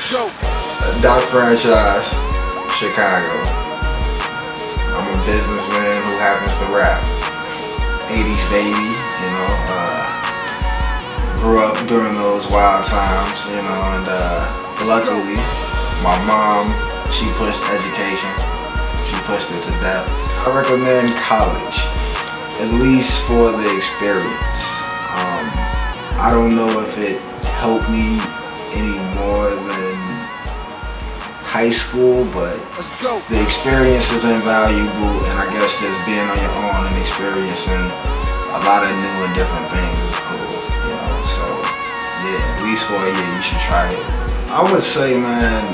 Doc franchise, Chicago. I'm a businessman who happens to rap. 80s baby, you know. Grew up during those wild times, you know, and luckily my mom, she pushed education. She pushed it to death. I recommend college, at least for the experience. I don't know if it helped me any more than high school, but the experience is invaluable, and I guess just being on your own and experiencing a lot of new and different things is cool, you know. So yeah, at least for a year you should try it. I would say, man,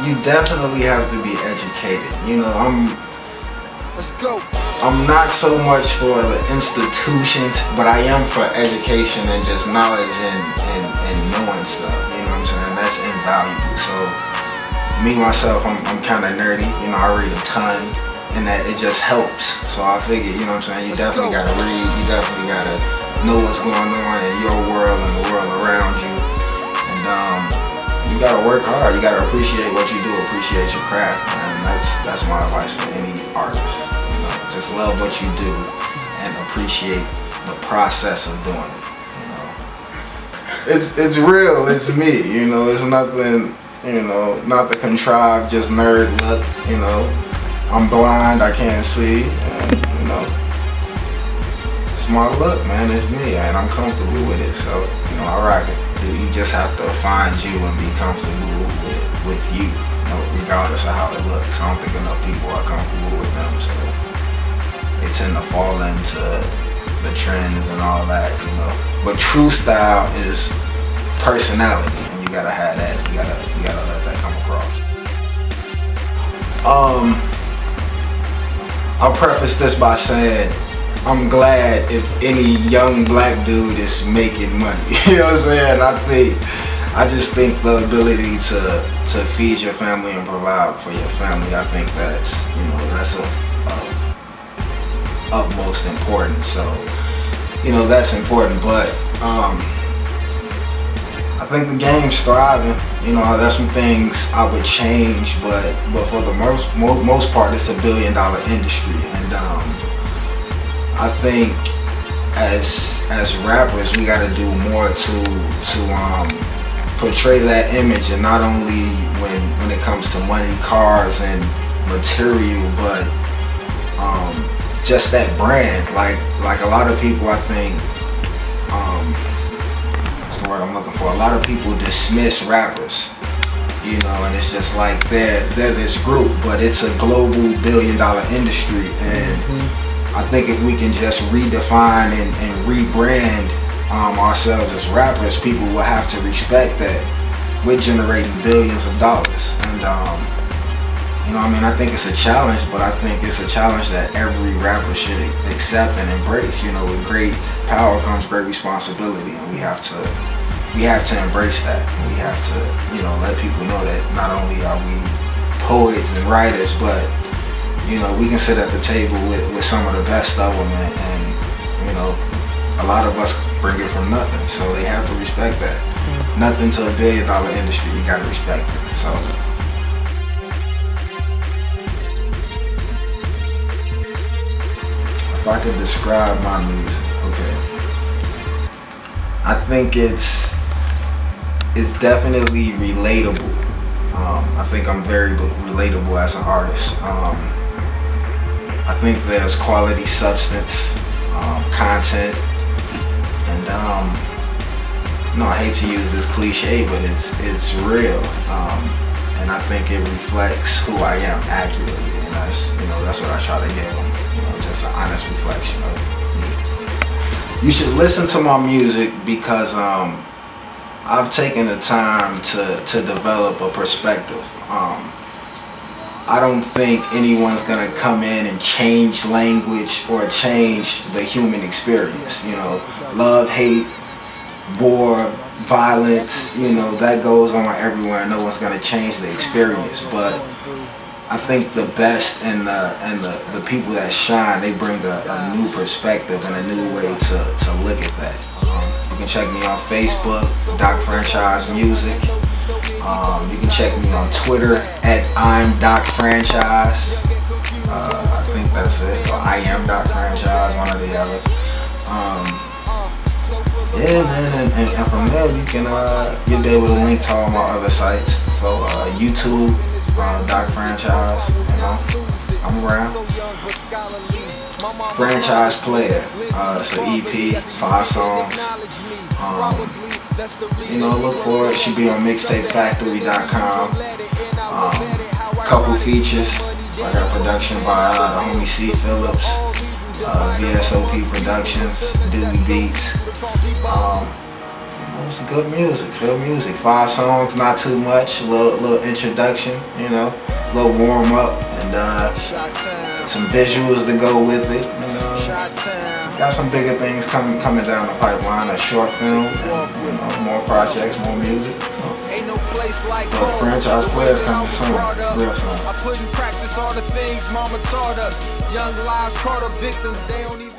you definitely have to be educated. You know, I'm not so much for the institutions, but I am for education and just knowledge and knowing stuff, you know what I'm saying? That's invaluable. So me, myself, I'm kind of nerdy, you know, I read a ton, and that it just helps. So I figure, you know what I'm saying, you definitely gotta read, you definitely gotta know what's going on in your world and the world around you. And you gotta work hard, you gotta appreciate what you do, appreciate your craft, man. That's my advice for any artist. You know, just love what you do and appreciate the process of doing it. You know, it's real, it's me. You know, it's nothing. You know, not the contrived, just nerd look. You know, I'm blind, I can't see, and you know, it's my look, man. It's me, and I'm comfortable with it. So you know, I rock it. You just have to find you and be comfortable with you, you know, regardless of how it looks. I don't think enough people are comfortable with them, so they tend to fall into the trends and all that, you know. But true style is personality, and you gotta have that. You gotta let that come across. I'll preface this by saying I'm glad if any young black dude is making money. You know what I'm saying? I just think the ability to feed your family and provide for your family, I think that's, you know, that's of utmost importance. So, you know, that's important, but I think the game's thriving. You know, there's some things I would change, but for the most part, it's $1 billion industry, and I think as rappers, we got to do more to portray that image, and not only when it comes to money, cars, and material, but just that brand. Like a lot of people, I think, what's the word I'm looking for? A lot of people dismiss rappers, you know, and it's just like they're this group, but it's a global $1 billion industry, and I think if we can just redefine and rebrand ourselves as rappers, people will have to respect that we're generating billions of dollars. And you know, I mean, I think it's a challenge, but I think it's a challenge that every rapper should accept and embrace. You know, with great power comes great responsibility, and we have to embrace that. And we have to, you know, let people know that not only are we poets and writers, but you know, we can sit at the table with some of the best of them, and you know, a lot of us bring it from nothing, so they have to respect that. Nothing to $1 billion industry, you gotta respect it. So if I could describe my music, okay, I think it's definitely relatable. I think I'm very relatable as an artist. I think there's quality substance, content, and no, I hate to use this cliche, but it's real, and I think it reflects who I am accurately, and that's, you know, that's what I try to give them, you know, just an honest reflection of me. You should listen to my music because I've taken the time to develop a perspective. I don't think anyone's gonna come in and change language or change the human experience. You know, love, hate, war, violence, you know, that goes on everywhere. No one's gonna change the experience, but I think the best and the people that shine, they bring a new perspective and a new way to look at that. You can check me on Facebook, Doc Franchise Music. You can check me on Twitter at I'm Doc Franchise. I think that's it. Or I am Doc Franchise, one or the other. Yeah, man, and from there you'll be able to link to all my other sites. So YouTube, Doc Franchise, you know, I'm around. Franchise Player, it's an EP, 5 songs. You know, look for it. Should be on mixtapefactory.com. Couple features. I got production by the homie C. Phillips, VSOP Productions, Dewey Beats. It's good music. 5 songs, not too much. A little introduction, you know, a little warm up, and some visuals to go with it. You know, got some bigger things coming down the pipeline. A short film, and, you know, more projects, more music. So. But Franchise Players coming soon, real soon. I put in practice all the things mama taught us. Young lives caught up victims, they don't even